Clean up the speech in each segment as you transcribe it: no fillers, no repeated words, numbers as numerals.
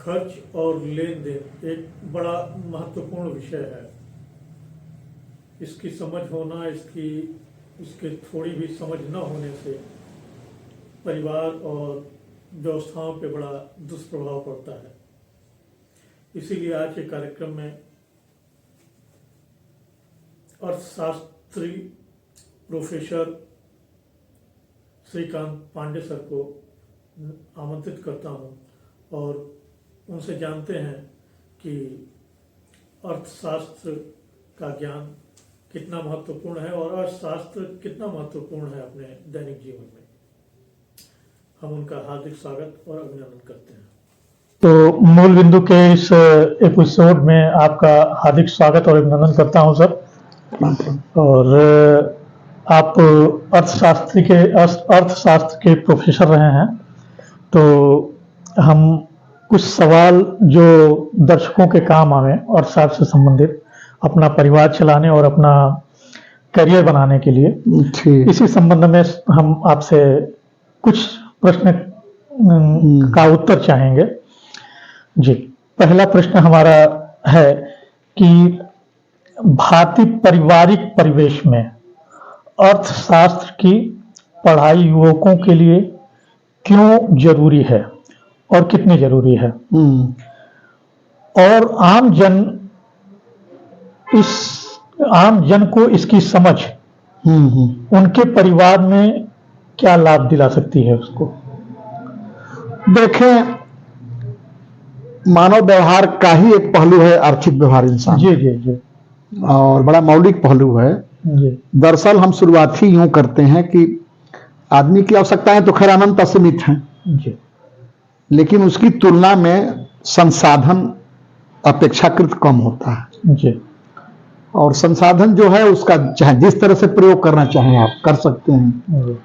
खर्च और लेन देन एक बड़ा महत्वपूर्ण विषय है। इसकी समझ होना, इसके थोड़ी भी समझ न होने से परिवार और व्यवस्थाओं पे बड़ा दुष्प्रभाव पड़ता है। इसीलिए आज के कार्यक्रम में अर्थशास्त्री प्रोफेसर श्रीकांत पांडे सर को आमंत्रित करता हूं और उनसे जानते हैं कि अर्थशास्त्र का ज्ञान कितना महत्वपूर्ण है और अर्थशास्त्र कितना महत्वपूर्ण है अपने दैनिक जीवन में। हम उनका हार्दिक स्वागत और अभिनंदन करते हैं। तो मूल बिंदु के इस एपिसोड में आपका हार्दिक स्वागत और अभिनंदन करता हूं सर। और आप अर्थशास्त्र के प्रोफेसर रहे हैं, तो हम कुछ सवाल जो दर्शकों के काम आवे अर्थशास्त्र से संबंधित, अपना परिवार चलाने और अपना करियर बनाने के लिए, इसी संबंध में हम आपसे कुछ प्रश्न का उत्तर चाहेंगे। जी, पहला प्रश्न हमारा है कि भारतीय पारिवारिक परिवेश में अर्थशास्त्र की पढ़ाई युवकों के लिए क्यों जरूरी है और कितनी जरूरी है, और आम जन को इसकी समझ उनके परिवार में क्या लाभ दिला सकती है उसको। देखें, मानव व्यवहार का ही एक पहलू है आर्थिक व्यवहार इंसान। जी जी जी। और बड़ा मौलिक पहलू है। दरअसल हम शुरुआत ही यूं करते हैं कि आदमी की आवश्यकताएं तो खैर अनंत असीमित हैं जी, लेकिन उसकी तुलना में संसाधन अपेक्षाकृत कम होता है जी। और संसाधन जो है उसका चाहे जिस तरह से प्रयोग करना चाहें आप कर सकते हैं जी।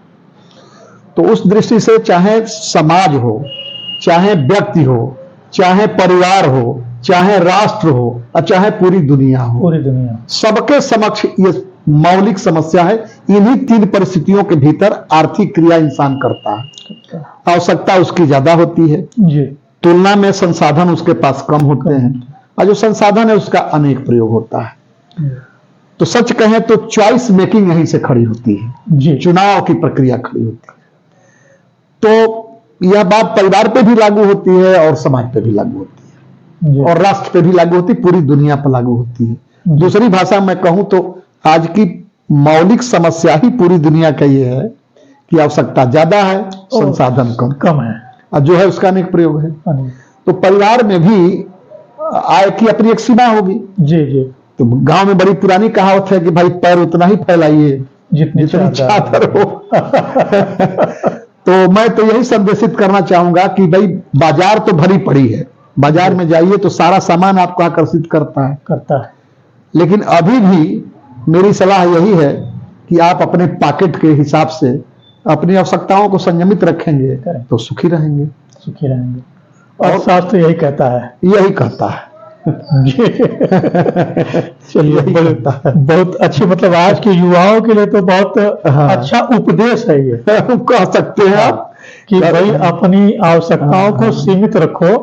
तो उस दृष्टि से चाहे समाज हो, चाहे व्यक्ति हो, चाहे परिवार हो, चाहे राष्ट्र हो और चाहे पूरी दुनिया हो, सबके समक्ष ये मौलिक समस्या है। इन्हीं तीन परिस्थितियों के भीतर आर्थिक क्रिया इंसान करता है। आवश्यकता उसकी ज्यादा होती है जी, तुलना में संसाधन उसके पास कम होते हैं, और जो संसाधन है उसका अनेक प्रयोग होता है। तो सच कहें तो चॉइस मेकिंग यहीं से खड़ी होती है जी, चुनाव की प्रक्रिया खड़ी होती है। तो यह बात परिवार पे भी लागू होती है और समाज पे भी लागू होती है और राष्ट्र पे भी लागू होती है, पूरी दुनिया पर लागू होती है। दूसरी भाषा में कहूं तो आज की मौलिक समस्या ही पूरी दुनिया का ये है कि आवश्यकता ज्यादा है, संसाधन कम है, और जो है उसका अनेक प्रयोग है। तो परिवार में भी आय की अपनी एक सीमा होगी जी जी। तो गांव में बड़ी पुरानी कहावत है कि भाई पैर उतना ही फैलाइए जितनी चादर हो। तो मैं तो यही संदेशित करना चाहूंगा कि भाई बाजार तो भरी पड़ी है, बाजार में जाइए तो सारा सामान आपको आकर्षित करता है, लेकिन अभी भी मेरी सलाह यही है कि आप अपने पॉकेट के हिसाब से अपनी आवश्यकताओं को संयमित रखेंगे तो सुखी रहेंगे। और शास्त्र यही कहता है। चलिए, बहुत अच्छी, मतलब आज के युवाओं के लिए तो बहुत अच्छा उपदेश है ये। कह सकते हैं आप कि भाई अपनी आवश्यकताओं को सीमित रखो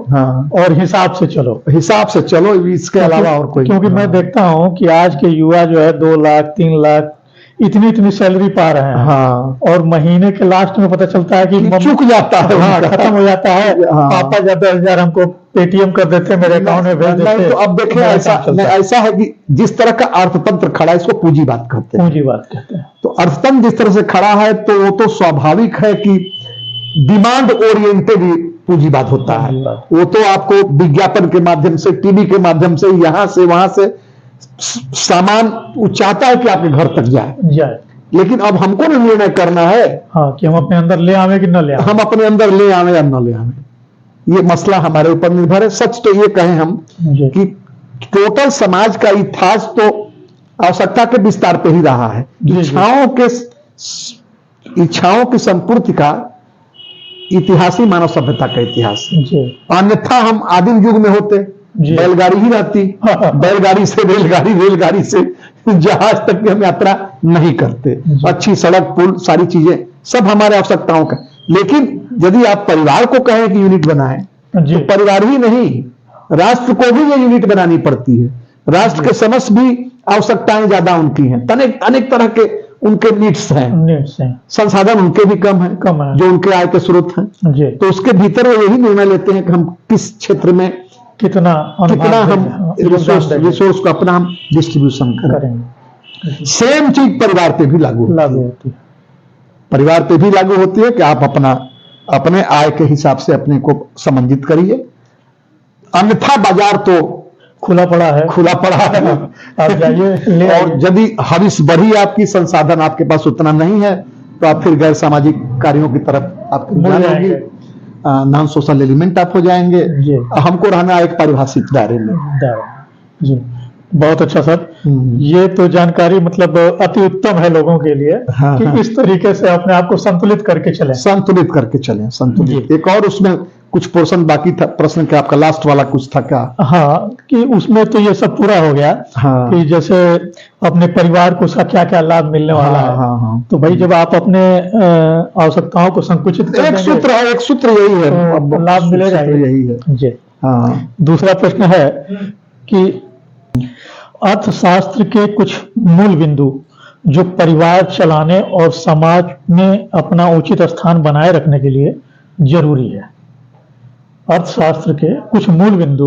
और हिसाब से चलो, इसके अलावा और कोई। क्योंकि मैं देखता हूं कि आज के युवा जो है 2 लाख 3 लाख इतनी सैलरी पा रहे हैं और महीने के लास्ट में पता चलता है कि चुक जाता है, खत्म हो जाता है। पापा जब 10,000 हमको पेटीएम कर देते, मेरे अकाउंट में भेज देते। तो अब देखिए ऐसा है कि जिस तरह का अर्थतंत्र खड़ा है इसको पूंजीवाद कहते हैं। तो अर्थतंत्र जिस तरह से खड़ा है तो वो तो स्वाभाविक है कि डिमांड ओरिएंटेड पूंजीवाद होता है। वो तो आपको विज्ञापन के माध्यम से, टीवी के माध्यम से, यहां से वहां से सामान चाहता है कि आपके घर तक जाए। लेकिन अब हमको ना निर्णय करना है कि हम अपने अंदर ले आवे कि न ले आवे, हम अपने अंदर ले आवे या न ले आवे। ये मसला हमारे ऊपर निर्भर है। सच तो ये कहें हम कि टोटल समाज का इतिहास तो आवश्यकता के विस्तार पे ही रहा है। इच्छाओं की संपूर्ति का इतिहास ही मानव सभ्यता का इतिहास। अन्यथा हम आदिम युग में होते, बैलगाड़ी ही रहती, बैलगाड़ी से रेलगाड़ी, रेलगाड़ी से जहाज तक की हम यात्रा नहीं करते। अच्छी सड़क, पुल, सारी चीजें सब हमारे आवश्यकताओं का। लेकिन यदि आप परिवार को कहें कि यूनिट बनाएं जी। तो परिवार ही नहीं, राष्ट्र को भी ये यूनिट बनानी पड़ती है। राष्ट्र के समस्त भी आवश्यकताएं ज्यादा उनकी हैं, अनेक तरह के उनके नीड्स हैं, नीड्स हैं, संसाधन उनके भी कम है जो उनके आय के स्रोत हैं। जी। तो उसके भीतर वो यही निर्णय लेते हैं कि हम किस क्षेत्र में कितना हम रिसोर्स को अपना हम डिस्ट्रीब्यूशन करेंगे। सेम चीज परिवार पे भी लागू होती है। परिवार पे भी लागू होती है कि आप अपने आय के हिसाब से अपने को समंजित करिए, अन्यथा बाजार तो खुला पड़ा है आप जाइए ले और यदि हविस बढ़ी आपकी, संसाधन आपके पास उतना नहीं है, तो आप फिर गैर सामाजिक कार्यों की तरफ आपकी रुझान होगी, नॉन सोशल एलिमेंट आप हो जाएंगे। हमको रहना एक पारिभाषिक दायरे में। जी, बहुत अच्छा सर। ये तो जानकारी मतलब अति उत्तम है लोगों के लिए कि इस तरीके से अपने आप को संतुलित करके चलें। संतुलित। एक और उसमें कुछ पोर्शन बाकी था प्रश्न का, आपका लास्ट वाला कुछ था क्या? हाँ, कि उसमें तो ये सब पूरा हो गया। हाँ। कि जैसे अपने परिवार को उसका क्या क्या लाभ मिलने वाला है। हाँ। तो भाई जब आप अपने आवश्यकताओं को संकुचित कर एक सूत्र यही है, तो लाभ मिलेगा, यही है जी। हाँ। दूसरा प्रश्न है कि अर्थशास्त्र के कुछ मूल बिंदु जो परिवार चलाने और समाज में अपना उचित स्थान बनाए रखने के लिए जरूरी है। अर्थशास्त्र के कुछ मूल बिंदु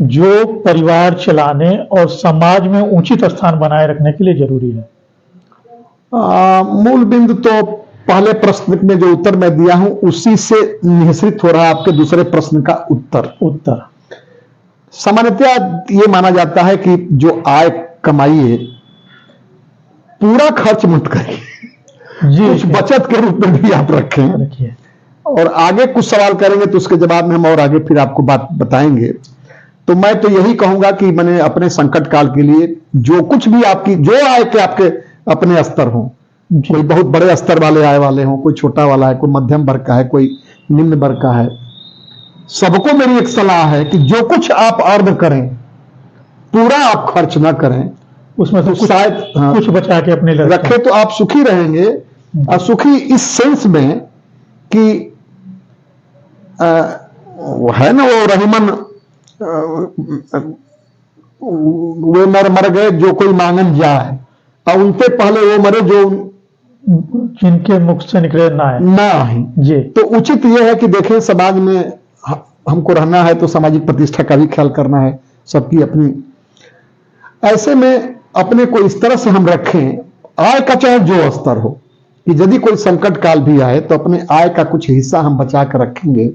जो परिवार चलाने और समाज में उचित स्थान बनाए रखने के लिए जरूरी है। मूल बिंदु तो पहले प्रश्न में जो उत्तर मैं दिया हूं उसी से निःसृत हो रहा आपके दूसरे प्रश्न का उत्तर। सामान्यतया ये माना जाता है कि जो आय कमाइए पूरा खर्च मत करिए, कुछ बचत के रूप में भी आप रखें। और आगे कुछ सवाल करेंगे तो उसके जवाब में हम और आगे फिर आपको बात बताएंगे। तो मैं तो यही कहूंगा कि मैंने अपने संकट काल के लिए जो कुछ भी आपकी जो आय के आपके अपने स्तर हो, कोई बहुत बड़े स्तर वाले आय वाले हों, कोई छोटा वाला है, कोई मध्यम वर्ग का है, कोई निम्न वर्ग का है, सबको मेरी एक सलाह है कि जो कुछ आप अर्न करें पूरा आप खर्च ना करें, उसमें तो शायद कुछ बचा के अपने लिए रखें तो आप सुखी रहेंगे। और सुखी इस सेंस में कि वो है ना वो रहीमन वे मर गए जो कोई मांगन जाए, और उनसे पहले वो मरे जो जिनके मुख से निकले ना है जी। तो उचित ये है कि देखें समाज में हमको रहना है तो सामाजिक प्रतिष्ठा का भी ख्याल करना है, सबकी अपनी। ऐसे में अपने को इस तरह से हम रखें, आय का चाहे जो स्तर हो, कि यदि कोई संकट काल भी आए तो अपने आय का कुछ हिस्सा हम बचा कर रखेंगे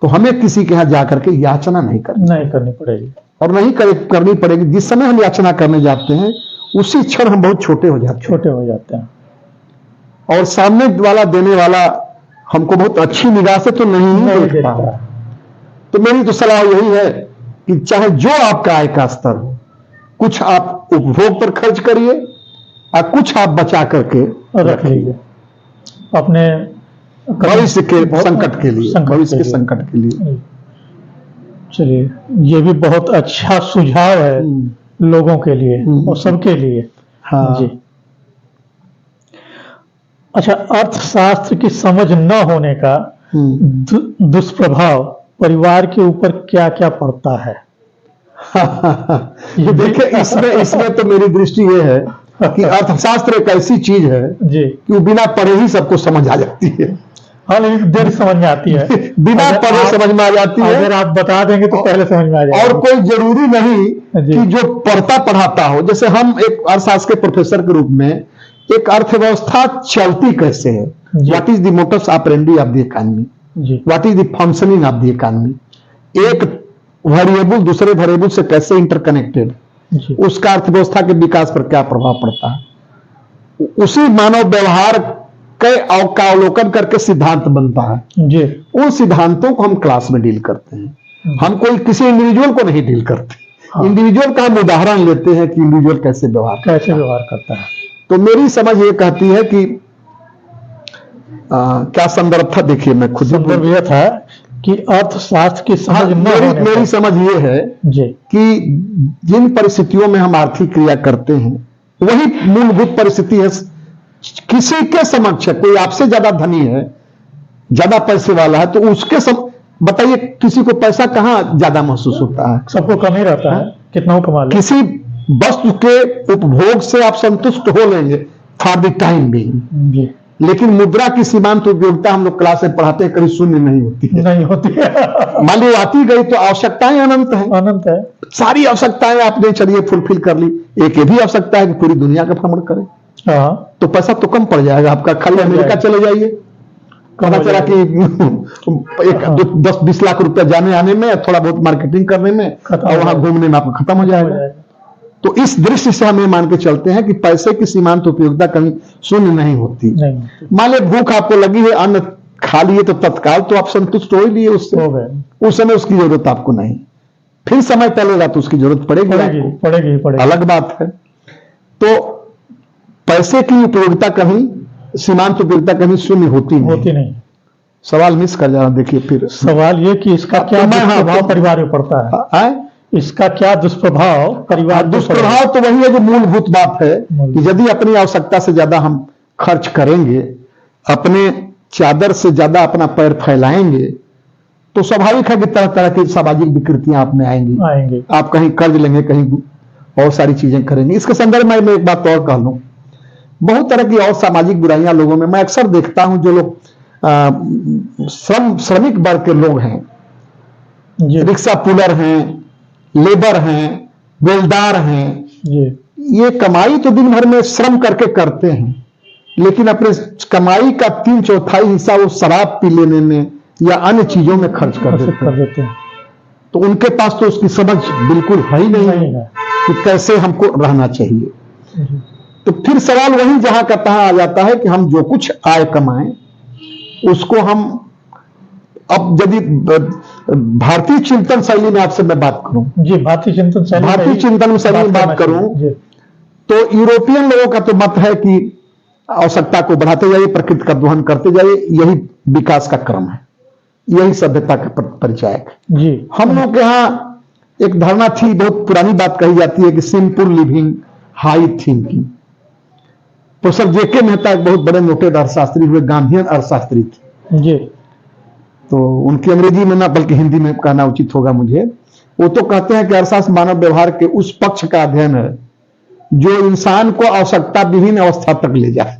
तो हमें किसी के यहां जाकर के याचना नहीं करनी पड़ेगी और नहीं करनी पड़ेगी। जिस समय हम याचना करने जाते हैं उसी क्षण हम बहुत छोटे हो जाते हैं और सामने वाला देने वाला हमको बहुत अच्छी निगाह से तो नहीं देखता। तो मेरी तो सलाह यही है कि चाहे जो आपका आय का स्तर हो, कुछ आप उपभोग पर खर्च करिए और कुछ आप बचा करके रख लीजिए अपने भविष्य के संकट के लिए। चलिए, ये भी बहुत अच्छा सुझाव है लोगों के लिए और सबके लिए। हाँ जी। अच्छा, अर्थशास्त्र की समझ न होने का दुष्प्रभाव परिवार के ऊपर क्या क्या पड़ता है? देखिए, इसमें तो मेरी दृष्टि ये है कि अर्थशास्त्र एक ऐसी चीज है जी कि वो बिना पढ़े ही सबको समझ आ जाती है। हाँ, लेकिन देर समझ में आती है। बिना पढ़े समझ में आ जाती है। अगर आप बता देंगे तो पहले समझ में आ जाएगा। और कोई जरूरी नहीं कि जो पढ़ता पढ़ाता हो। जैसे हम एक अर्थशास्त्र के प्रोफेसर के रूप में एक अर्थव्यवस्था चलती कैसे है, what is the modus operandi of the economy, what is the functioning of the economy, एक वेरिएबल दूसरे वेरिएबल से कैसे इंटरकनेक्टेड, उसका अर्थव्यवस्था के विकास पर क्या प्रभाव पड़ता है, उसी मानव व्यवहार के अवलोकन करके सिद्धांत बनता है जी। उन सिद्धांतों को हम क्लास में डील करते हैं। हम कोई किसी इंडिविजुअल को नहीं डील करते। हाँ। इंडिविजुअल का हम उदाहरण लेते हैं कि इंडिविजुअल कैसे व्यवहार करता है। तो मेरी समझ ये कहती है कि क्या संदर्भ था, देखिए मैं खुद संदर्भ यह था कि अर्थशास्त्र की समझ मेरी समझ ये है जी कि जिन परिस्थितियों में हम आर्थिक क्रिया करते हैं वही मूलभूत परिस्थिति है। किसी के समक्ष कोई आपसे ज्यादा धनी है, ज्यादा पैसे वाला है, तो उसके बताइए किसी को पैसा कहाँ ज्यादा महसूस होता है? सबको कम ही रहता है, कितना हो कमा ले। किसी वस्तु के उपभोग से आप संतुष्ट हो लेंगे फॉर द टाइम भी, जी लेकिन मुद्रा की सीमांत उपयोगिता हम लोग क्लास में पढ़ाते हैं, कभी शून्य नहीं होती है। नहीं होती है। मान लो आती गई तो आवश्यकताएं अनंत है, अनंत है। सारी आवश्यकताएं आपने चलिए फुलफिल कर ली, एक ये भी आवश्यकता है कि पूरी दुनिया का भ्रमण करें, हाँ तो पैसा तो कम पड़ जाएगा आपका। खाली अमेरिका चले जाइए, कम पता हो चला जाएगा। कि एक 10-20 लाख रुपया जाने आने में, थोड़ा बहुत मार्केटिंग करने में खत्म और हो वहां जाएगा। घूमने में आपका खत्म हो जाएगा। तो इस दृष्टि से हम ये मान के चलते हैं कि पैसे की सीमांत उपयोगिता कभी शून्य नहीं होती। नहीं मान ली भूख आपको लगी है, अन्न खा लिए तो तत्काल तो आप संतुष्ट हो ही लिए उससे, हो गए। उस समय उसकी जरूरत आपको नहीं, फिर समय टलेगा तो उसकी जरूरत पड़ेगी पड़ेगी आपको। पड़ेगी पड़ेगी। अलग बात है। तो पैसे की उपयोगिता कभी, सीमांत उपयोगिता कभी शून्य होती होती नहीं। सवाल मिस कर जाना। देखिए फिर सवाल ये कि इसका क्या दुष्प्रभाव परिवार में पड़ता है? आए? इसका क्या दुष्प्रभाव परिवार पे दुष्प्रभाव तो वही है जो मूलभूत बात है कि यदि अपनी आवश्यकता से ज्यादा हम खर्च करेंगे, अपने चादर से ज्यादा अपना पैर फैलाएंगे, तो स्वाभाविक है कि तरह तरह की सामाजिक विकृतियां आप में आएंगी। आप कहीं कर्ज लेंगे, कहीं और सारी चीजें करेंगे। इसके संदर्भ में मैं एक बात और कह लूं, बहुत तरह की और सामाजिक बुराइयां लोगों में मैं अक्सर देखता हूं। जो लोग श्रमिक वर्ग के लोग हैं, रिक्शा पुलर हैं, लेबर हैं, बेलदार हैं, ये कमाई तो दिन भर में श्रम करके करते हैं, लेकिन अपने कमाई का 3/4 हिस्सा वो शराब पी लेने में या अन्य चीजों में खर्च कर देते हैं। तो उनके पास तो उसकी समझ बिल्कुल है ही नहीं है कि कैसे हमको रहना चाहिए। तो फिर सवाल वही जहां का तहां आ जाता है कि हम जो कुछ आय कमाएं उसको हम, अब यदि भारतीय चिंतन शैली में आपसे मैं बात करूं, जी भारतीय चिंतन शैली में बात करूं, तो यूरोपियन लोगों का तो मत है कि आवश्यकता को बढ़ाते जाइए, प्रकृति का दोहन करते जाइए, यही विकास का क्रम है, यही सभ्यता का परिचायक है। जी हम लोग के यहाँ एक धारणा थी, बहुत पुरानी बात कही जाती है कि simple living high thinking. Professor JK Mehta एक बहुत बड़े नोटेड अर्थशास्त्री हुए, गांधीयन अर्थशास्त्री थे जी। तो उनकी अंग्रेजी में ना बल्कि हिंदी में कहना उचित होगा मुझे, वो तो कहते हैं कि अर्थशास्त्र मानव व्यवहार के उस पक्ष का अध्ययन है जो इंसान को आवश्यकता विहीन अवस्था तक ले जाए।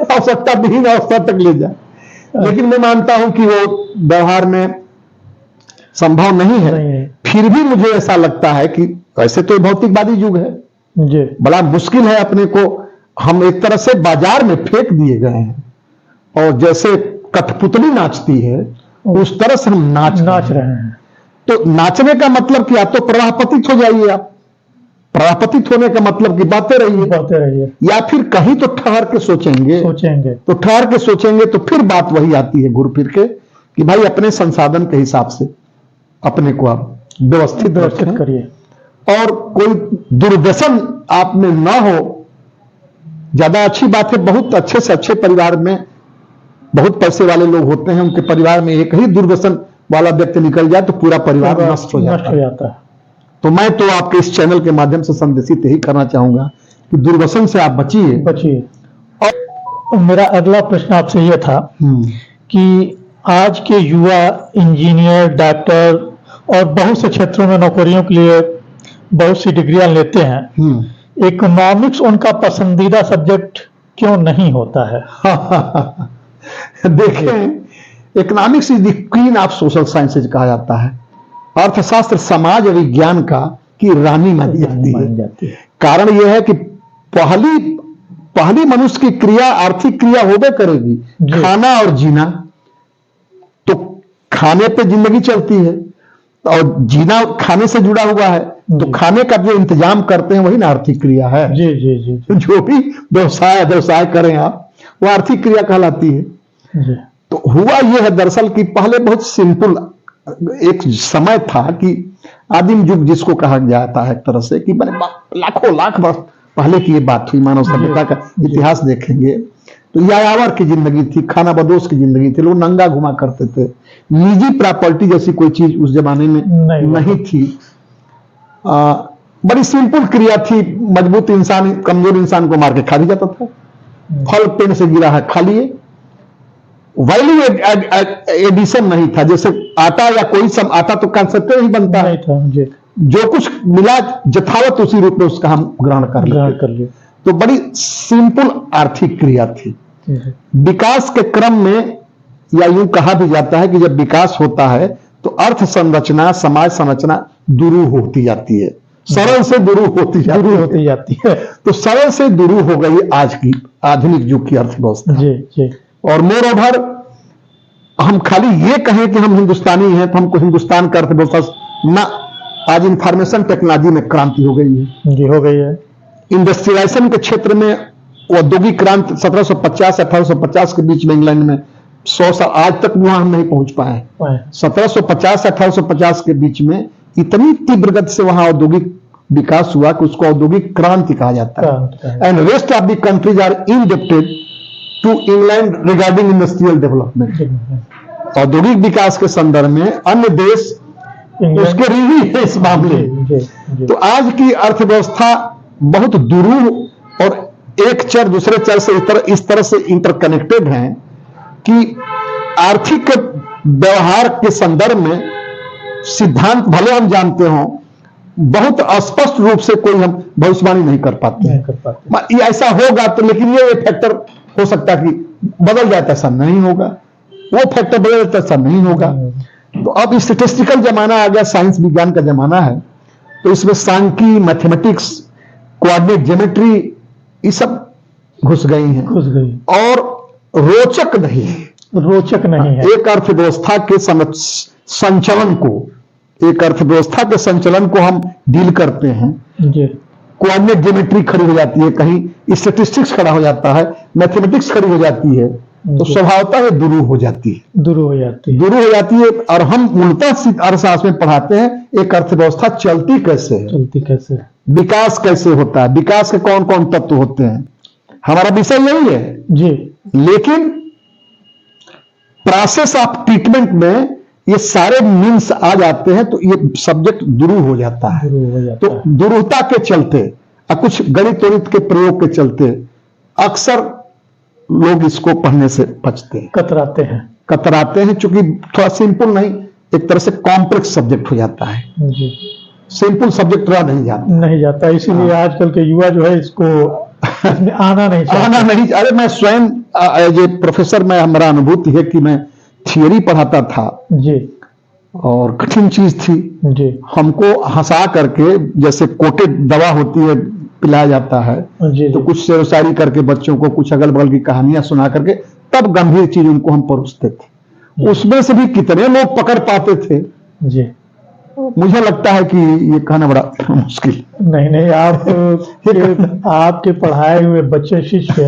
आवश्यकता विहीन अवस्था तक ले जाए। लेकिन मैं मानता हूं कि वो व्यवहार में संभव नहीं है। फिर भी मुझे ऐसा लगता है कि वैसे तो भौतिकवादी युग है जी, बड़ा मुश्किल है अपने को, हम एक तरह से बाजार में फेंक दिए गए हैं और जैसे कठपुतली नाचती है उस तरह से हम नाच रहे हैं। तो नाचने का मतलब कि या तो प्रवाहपतित हो जाइए आप, प्रवाहपतित होने का मतलब कि बातें रहिए, या फिर कहीं तो ठहर के सोचेंगे तो ठहर के सोचेंगे तो फिर बात वही आती है घुर फिर के कि भाई अपने संसाधन के हिसाब से अपने को आप व्यवस्थित करिए और कोई दुर्व्यसन आप में ना हो। ज्यादा अच्छी बात है, बहुत अच्छे से अच्छे परिवार में बहुत पैसे वाले लोग होते हैं, उनके परिवार में एक ही दुर्व्यसन वाला व्यक्ति निकल जाए तो पूरा परिवार नष्ट हो जाता है। तो मैं तो आपके इस चैनल के माध्यम से संदेशित यही करना चाहूंगा कि दुर्व्यसन से आप बचिए। और मेरा अगला प्रश्न आपसे यह था कि आज के युवा इंजीनियर, डॉक्टर और बहुत से क्षेत्रों में नौकरियों के लिए बहुत सी डिग्रियां लेते हैं, इकोनॉमिक्स उनका पसंदीदा सब्जेक्ट क्यों नहीं होता है? देखें, economics is the queen of social sciences कहा जाता है। अर्थशास्त्र समाज विज्ञान का की रानी मानी जाती है। कारण यह है कि पहली मनुष्य की क्रिया आर्थिक क्रिया होबे करेगी, खाना और जीना। तो खाने पे जिंदगी चलती है और जीना खाने से जुड़ा हुआ है, तो खाने का जो इंतजाम करते हैं वही ना आर्थिक क्रिया है। जी जी जी, जी। जो भी व्यवसाय करें आप, वो आर्थिक क्रिया कहलाती है। जी। तो हुआ यह है दरअसल कि पहले बहुत सिंपल एक समय था कि आदिम युग जिसको कहा जाता है एक तरह से, कि मैंने लाखों लाख वर्ष पहले की ये बात हुई। मानव सभ्यता का इतिहास देखेंगे तो यायावर की जिंदगी थी, खाना बदोश की जिंदगी थी, लोग नंगा घुमा करते थे। निजी प्रॉपर्टी जैसी कोई चीज उस जमाने में नहीं थी। बड़ी सिंपल क्रिया थी। मजबूत इंसान कमजोर इंसान को मार के खा भी जाता था। फल पेड़ से गिरा है खा लिए, वैल्यू एडिशन नहीं था। जैसे आटा या कोई आटा तो कंसेप्ट नहीं बनता नहीं था जी, जो कुछ मिला यथावत उसी रूप में उसका हम ग्रहण कर ग्रहण लेते। कर लिए। तो बड़ी सिंपल आर्थिक क्रिया थी। जी, विकास के क्रम में, या यूं कहा भी जाता है कि जब विकास होता है तो अर्थ संरचना, समाज संरचना दुरूह होती जाती है, सरल से दुरूह होती जाती है। तो सरल से दुरूह हो गई आज की आधुनिक युग की अर्थव्यवस्था। जी जी। और मोर ओवर हम खाली ये कहें कि हम हिंदुस्तानी हैं तो हमको हिंदुस्तान का अर्थव्यवस्था ना, आज इंफॉर्मेशन टेक्नोलॉजी में क्रांति हो गई है जी, हो गई है। इंडस्ट्रियलाइजेशन के क्षेत्र में औद्योगिक क्रांति 1750-1850 के बीच में इंग्लैंड में 100 साल आज तक वहां हम नहीं पहुंच पाए। 1750-1850 के बीच में इतनी तीव्र गति से वहां औद्योगिक विकास हुआ कि उसको औद्योगिक क्रांति कहा जाता है। And rest of the countries are indebted to England regarding industrial development. औद्योगिक विकास के संदर्भ में अन्य देश उसके ऋणी है इस मामले में। तो आज की अर्थव्यवस्था बहुत दुरूह और एक चर दूसरे चर से इस तरह से इंटरकनेक्टेड हैं कि आर्थिक व्यवहार के संदर्भ में सिद्धांत भले हम जानते हों, बहुत अस्पष्ट रूप से कोई हम भविष्यवाणी नहीं कर पाते। ये ऐसा होगा तो, लेकिन ये फैक्टर हो सकता है कि बदल जाए, ऐसा नहीं होगा। वो फैक्टर बदल जाए, ऐसा नहीं होगा। तो अब स्टैटिस्टिकल जमाना आ गया, साइंस विज्ञान का जमाना है, तो इसमें सांख्यिकी, मैथमेटिक्स, कोऑर्डिनेट ज्योमेट्री, ये सब घुस गई हैं और रोचक नहीं है। एक अर्थव्यवस्था के संचलन को, एक अर्थव्यवस्था के संचलन को हम डील करते हैं। कोऑर्डिनेट ज्योमेट्री खड़ी हो जाती है, कहीं स्टैटिस्टिक्स खड़ा हो जाता है, मैथमेटिक्स खड़ी हो जाती है, तो स्वभावतः ये दुरूह हो जाती है। और हम मूलतः अर्थशास्त्र में पढ़ाते हैं एक अर्थव्यवस्था चलती कैसे है, विकास कैसे होता है, विकास के कौन कौन तत्व होते हैं, हमारा विषय यही है जी। लेकिन प्रोसेस ऑफ ट्रीटमेंट में ये सारे मीन्स आ जाते हैं तो ये सब्जेक्ट दुरूह हो जाता है। तो दुरूहता के चलते और कुछ गणित वणित के प्रयोग के चलते अक्सर लोग इसको पढ़ने से बचते हैं, कतराते हैं, चूंकि थोड़ा सिंपल नहीं, एक तरह से कॉम्प्लेक्स सब्जेक्ट हो जाता है जी। सिंपल सब्जेक्ट रहा नहीं जाता। इसीलिए आजकल के युवा जो है इसको आना नहीं। अरे मैं स्वयं एज ए प्रोफेसर में हमारा अनुभूति है कि मैं थियरी पढ़ाता था जी, और कठिन चीज थी जी। हमको हंसा करके, जैसे कोटेड दवा होती है पिलाया जाता है जी, तो कुछ शेर शायरी करके बच्चों को कुछ अगल बगल की कहानियां सुना करके तब गंभीर चीज उनको हम परोसते थे। उसमें से भी कितने लोग पकड़ पाते थे जी। मुझे लगता है कि ये कहना बड़ा मुश्किल। नहीं, आपके पढ़ाए हुए बच्चे शिष्य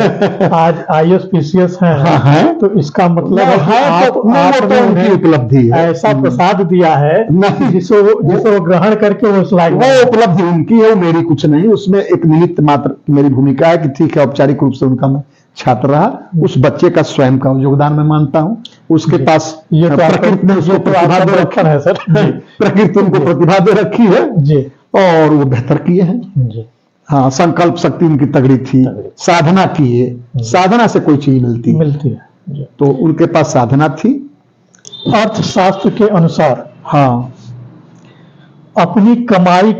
आज IAS PCS हैं, तो इसका मतलब आपने उनकी उपलब्धि है, ऐसा प्रसाद दिया है जिसको वो ग्रहण करके वो स्लाइड, वो उपलब्धि उनकी है, वो मेरी कुछ नहीं। उसमें एक निमित्त मात्र मेरी भूमिका है कि ठीक है, औपचारिक रूप से उनका मैं छात्र रहा, उस बच्चे का स्वयं का योगदान मैं मानता हूं। उसके पास प्रकृति ने उसको प्रतिभा दे रखा है सर, प्रकृति उनको प्रतिभा दे रखी है जी, और वो बेहतर किए हैं जी। हाँ, संकल्प शक्ति उनकी तगड़ी थी, साधना किए, साधना से कोई चीज मिलती है, तो उनके पास साधना थी। अर्थशास्त्र के अनुसार हाँ, अपनी कमाई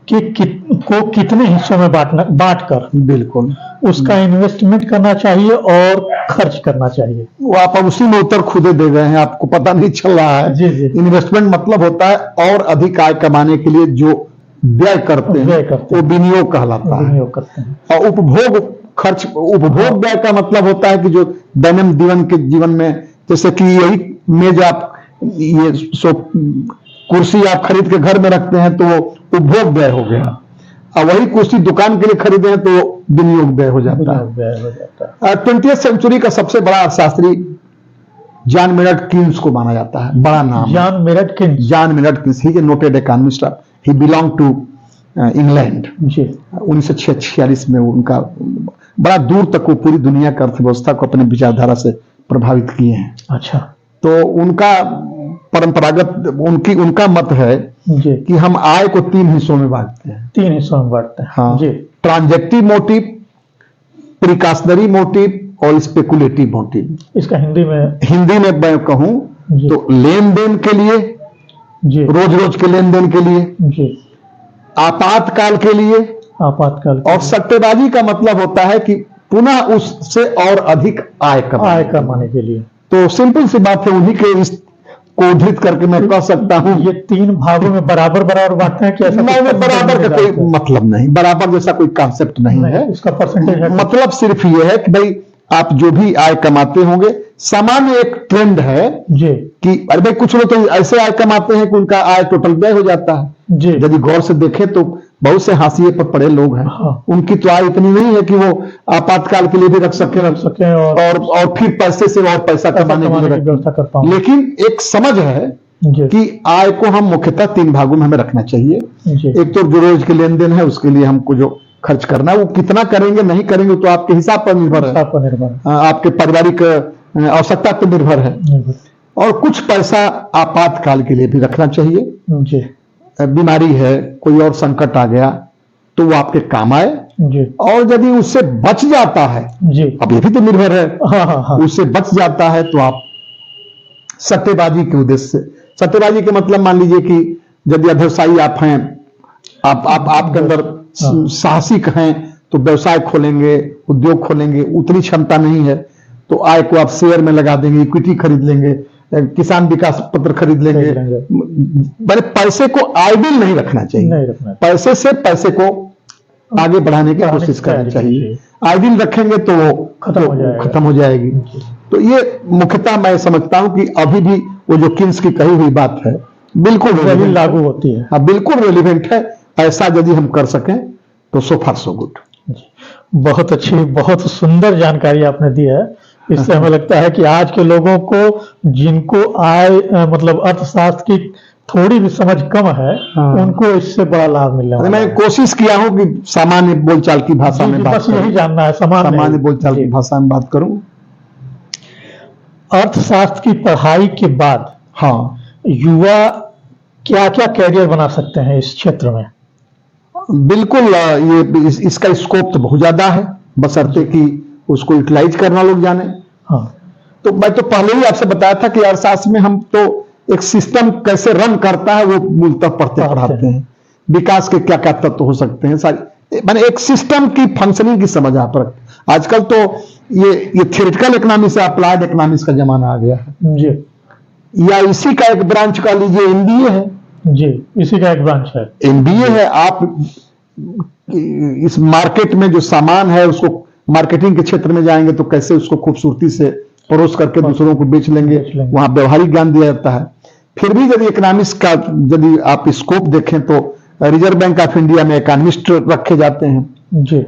को कितने हिस्सों में बांटकर बिल्कुल उसका इन्वेस्टमेंट करना चाहिए और खर्च करना चाहिए। वो आप उसी में उत्तर खुदे दे गए हैं, आपको पता नहीं चल रहा है जी जी। इन्वेस्टमेंट मतलब होता है और अधिक आय कमाने के लिए जो व्यय करते हैं वो विनियोग कहलाता है। विनियोग करते हैं। और उपभोग व्यय का मतलब होता है कि जो दैनंदिन जीवन में, जैसे कि यही मेज आप, ये कुर्सी आप खरीद के घर में रखते हैं तो वो उपभोग व्यय हो गया, और वही कुर्सी दुकान के लिए खरीदे हैं तो विनियोग व्यय हो जाता है। 20वीं सेंचुरी का सबसे बड़ा अर्थशास्त्री जॉन मेनर्ड कीन्स को माना जाता है, बड़ा नाम John Maynard Keynes, he is a noted economist, he belong to England. 1946 में उनका बड़ा दूर तक वो पूरी दुनिया की अर्थव्यवस्था को अपने विचारधारा से प्रभावित किए हैं। अच्छा, तो उनका परंपरागत उनका मत है कि हम आय को 3 हिस्सों में बांटते हैं। हाँ जी। ट्रांजैक्टिव मोटिव, प्रिकॉशनरी मोटिव और स्पेकुलेटिव मोटिव। इसका हिंदी में मैं कहूं जी तो लेन देन के लिए, जी रोज रोज के लेन देन के लिए, जी, आपातकाल के लिए, आपातकाल के और लिए, सट्टेबाजी का मतलब होता है कि पुनः उससे और अधिक आय आय कमाने के लिए। तो सिंपल सी बात है, उन्हीं के इस को उद्धृत करके मैं कह सकता हूं ये 3 भागों में बराबर बराबर बांटते हैं कि ऐसा नहीं, कुछ बराबर का कोई percentage है? मतलब नहीं, बराबर जैसा कोई कॉन्सेप्ट नहीं है। इसका परसेंटेज है? मतलब सिर्फ ये है कि भाई आप जो भी आय कमाते होंगे, सामान्य एक ट्रेंड है जी कि अरे भाई कुछ लोग तो ऐसे आय कमाते हैं कि उनका आय टोटल व्यय हो जाता है। जी यदि गौर से देखें तो बहुत से हाशिए पर पड़े लोग हैं, हाँ। उनकी तो आय इतनी नहीं है कि वो आपातकाल के लिए भी रख सके और फिर पैसे से और पैसा कमाने की व्यवस्था कर पाऊं। लेकिन एक समझ है जी कि आय को हम मुख्यतः 3 भागों में हमें रखना चाहिए। जी एक तो जो रोज के लेन देन है, उसके लिए हमको जो खर्च करना है वो कितना करेंगे नहीं करेंगे तो आपके हिसाब पर निर्भर है, हिसाब पर निर्भर है। आपके पारिवारिक आवश्यकता पर निर्भर है। और कुछ पैसा आपातकाल के लिए भी रखना चाहिए। जी बीमारी है, कोई और संकट आ गया तो वो आपके काम आए, जी और यदि उससे बच जाता है, जी अब ये भी तो निर्भर है, हाँ हाँ हाँ उससे बच जाता है तो आप सट्टेबाजी के उद्देश्य से, सट्टेबाजी के मतलब मान लीजिए कि यदि व्यवसायी आप हैं, आपके अंदर हाँ। साहसिक हैं तो व्यवसाय खोलेंगे, उद्योग खोलेंगे, उतनी क्षमता नहीं है तो आय को आप शेयर में लगा देंगे, इक्विटी खरीद लेंगे, किसान विकास पत्र खरीद लेंगे। मैंने पैसे को आइडियल नहीं रखना चाहिए, नहीं रखना पैसे से पैसे को आगे बढ़ाने की कोशिश करनी चाहिए। आइडियल रखेंगे तो वो खत्म हो जाएगी। तो ये मुख्यतः मैं समझता हूं कि अभी भी वो जो किन्स की कही हुई बात है बिल्कुल लागू होती है। हाँ, बिल्कुल रेलिवेंट है। ऐसा यदि हम कर सकें तो सो फार सो गुड। बहुत अच्छी, बहुत सुंदर जानकारी आपने दी है। इससे हमें लगता है कि आज के लोगों को, जिनको आय मतलब अर्थशास्त्र की थोड़ी भी समझ कम है, हाँ। उनको इससे बड़ा लाभ मिलने वाला मैं है। कोशिश किया हूं कि सामान्य बोलचाल की भाषा में बात बस यही करूं, जानना है, सामान्य बोलचाल की भाषा में बात करूं। अर्थशास्त्र की पढ़ाई के बाद हाँ, युवा क्या क्या कैरियर बना सकते हैं इस क्षेत्र में? बिल्कुल ये इसका स्कोप तो बहुत ज्यादा है, बशर्ते कि उसको यूटिलाइज करना लोग जाने। हाँ तो मैं तो पहले ही आपसे बताया था कि अर्थशास्त्र में हम तो एक सिस्टम कैसे रन करता है वो मूलतः पढ़ाते हैं। विकास के क्या क्या तत्व हो सकते हैं, सारी मैंने एक सिस्टम की फंक्शनिंग की समझ आप रख। आजकल तो ये थियोरेटिकल इकोनॉमिक्स से अप्लाइड इकोनॉमिक्स का जमाना आ गया है जी, या इसी का एक ब्रांच का लीजिए एमबीए है। जी इसी का एक ब्रांच है, एमबीए है। आप इस मार्केट में जो सामान है उसको मार्केटिंग के क्षेत्र में जाएंगे तो कैसे उसको खूबसूरती से परोस करके दूसरों को बेच लेंगे, वहां व्यवहारिक ज्ञान दिया जाता है। फिर भी यदि इकोनॉमिक्स का यदि आप स्कोप देखें तो रिजर्व बैंक ऑफ इंडिया में इकोनॉमिस्ट रखे जाते हैं। जी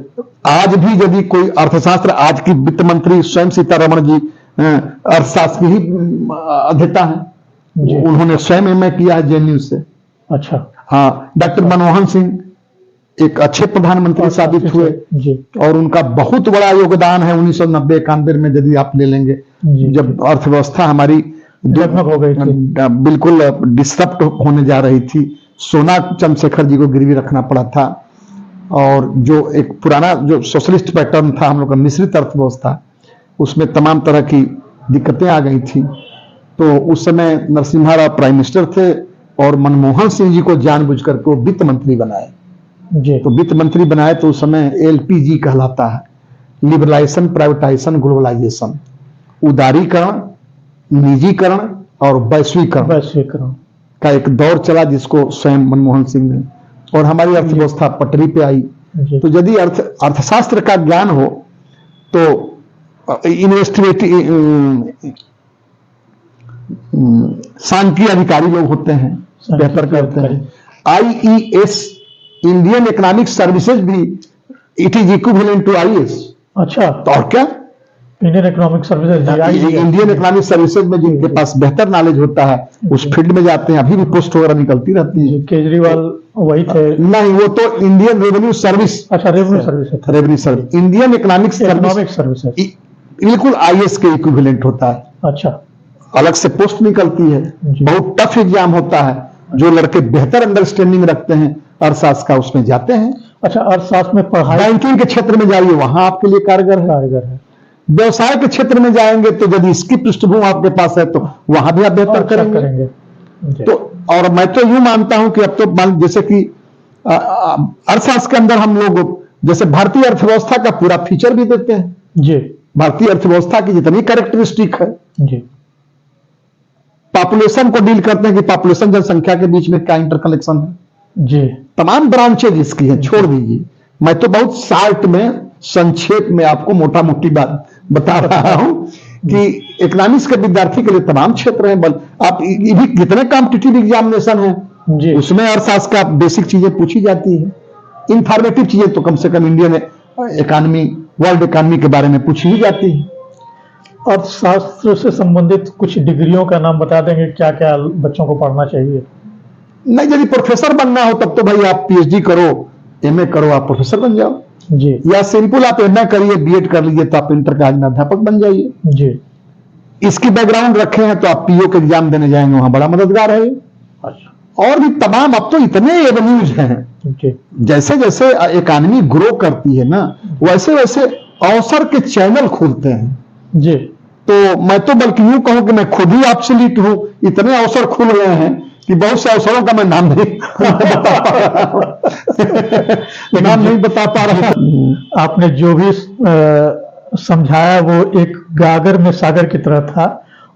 आज भी यदि कोई अर्थशास्त्र, आज की वित्त मंत्री स्वयं सीतारमण जी अर्थशास्त्र की ही अध्येता है, उन्होंने स्वयं एमए किया है जेएनयू से। अच्छा, हाँ, डॉक्टर मनमोहन सिंह एक अच्छे प्रधानमंत्री साबित हुए जी, और उनका बहुत बड़ा योगदान है 1990-91 में यदि आप ले लेंगे, जब अर्थव्यवस्था हमारी डगमग हो गई थी, बिल्कुल डिस्टर्ब होने जा रही थी। सोना चंद्रशेखर जी को गिरवी रखना पड़ा था, और जो एक पुराना जो सोशलिस्ट पैटर्न था हम लोग का, मिश्रित अर्थव्यवस्था, उसमें तमाम तरह की दिक्कतें आ गई थी। तो उस समय नरसिम्हा राव प्राइम मिनिस्टर थे और मनमोहन सिंह जी को जानबूझकर के वो वित्त मंत्री बनाए। तो वित्त मंत्री बनाए तो उस समय एलपीजी कहलाता है, लिबरलाइजेशन, प्राइवेटाइजेशन, ग्लोबलाइजेशन, उदारीकरण, निजीकरण और वैश्वीकरण का एक दौर चला जिसको स्वयं मनमोहन सिंह ने, और हमारी अर्थव्यवस्था पटरी पे आई। तो यदि अर्थशास्त्र का ज्ञान हो तो इन्वेस्टिगेटिव सांख्यिकी अधिकारी लोग होते हैं, बेहतर करते हैं। आईईएस, इंडियन इकोनॉमिक सर्विसेज भी it is equivalent to IAS. अच्छा, तो और क्या, Indian economic services, Indian economic services में जिनके पास बेहतर नॉलेज होता है उस फील्ड में जाते हैं। अभी भी पोस्ट वगैरह निकलती रहती है। केजरीवाल वही थे? नहीं, वो तो इंडियन रेवेन्यू सर्विस। अच्छा, revenue service, revenue service, Indian economic service बिल्कुल आईएएस के इक्विवेलेंट होता है। अच्छा, अलग से पोस्ट निकलती है, बहुत टफ एग्जाम होता है। जो लड़के बेहतर अंडरस्टैंडिंग रखते हैं अर्थशास्त्र का उसमें जाते हैं। अच्छा, अर्थशास्त्र में पढ़ाई, बैंकिंग के क्षेत्र में जाइए, वहां आपके लिए कारगर है। व्यवसाय के क्षेत्र में जाएंगे तो यदि इसकी पृष्ठभूमि आपके पास है तो वहां भी आप बेहतर अच्छा करेंगे। जी। तो और मैं तो यूं मानता हूं कि अब तो जैसे कि अर्थशास्त्र के अंदर हम लोग जैसे भारतीय अर्थव्यवस्था का पूरा फीचर भी देते हैं। जी भारतीय अर्थव्यवस्था की जितनी कैरेक्टरिस्टिक है, जी पॉपुलेशन को डील करते हैं कि पॉपुलेशन जनसंख्या के बीच में क्या इंटरकनेक्शन है, जी तमाम ब्रांचेज इसकी हैं, छोड़ दीजिए। मैं तो बहुत शार्ट में संक्षेप में आपको मोटा मोटी बात बता रहा हूं कि इकोनॉमिक्स के विद्यार्थी के लिए तमाम क्षेत्र हैं। आप ये भी कितने कॉम्पिटिटिव एग्जामिनेशन है जी उसमें अर्थशास्त्र का बेसिक चीजें पूछी जाती है। इंफॉर्मेटिव चीजें तो कम से कम इंडियन इकोनॉमी, वर्ल्ड इकोनॉमी के बारे में पूछी ही जाती है। अर्थशास्त्र से संबंधित कुछ डिग्रियों का नाम बता देंगे, क्या क्या बच्चों को पढ़ना चाहिए? नहीं, यदि प्रोफेसर बनना हो तब तो भाई आप पीएचडी करो, एमए करो, आप प्रोफेसर बन जाओ। जी या सिंपल आप एमए करिए, बीएड कर लीजिए तो आप इंटर कॉलेज में अध्यापक बन जाइए। जी इसकी बैकग्राउंड रखे हैं तो आप पीओ के एग्जाम देने जाएंगे, वहां बड़ा मददगार है। अच्छा और भी तमाम, अब तो इतने एवेन्यूज हैं। जी जैसे जैसे इकोनॉमी ग्रो करती है ना, वैसे वैसे अवसर के चैनल खुलते हैं। जी तो मैं तो बल्कि यूं कहूं कि मैं खुद ही आपसोल्यूट हूं, इतने अवसर खुल रहे हैं कि बहुत से अवसरों का मैं नाम नहीं बता पा रहा नाम नहीं बता पा रहा। आपने जो भी समझाया वो एक गागर में सागर की तरह था,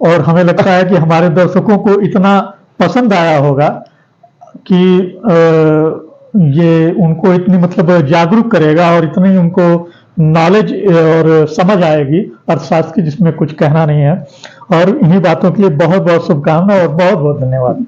और हमें लगता है कि हमारे दर्शकों को इतना पसंद आया होगा कि ये उनको इतनी मतलब जागरूक करेगा और इतनी उनको नॉलेज और समझ आएगी अर्थशास्त्र की, जिसमें कुछ कहना नहीं है। और इन्हीं बातों के लिए बहुत बहुत शुभकामनाएं और बहुत बहुत धन्यवाद।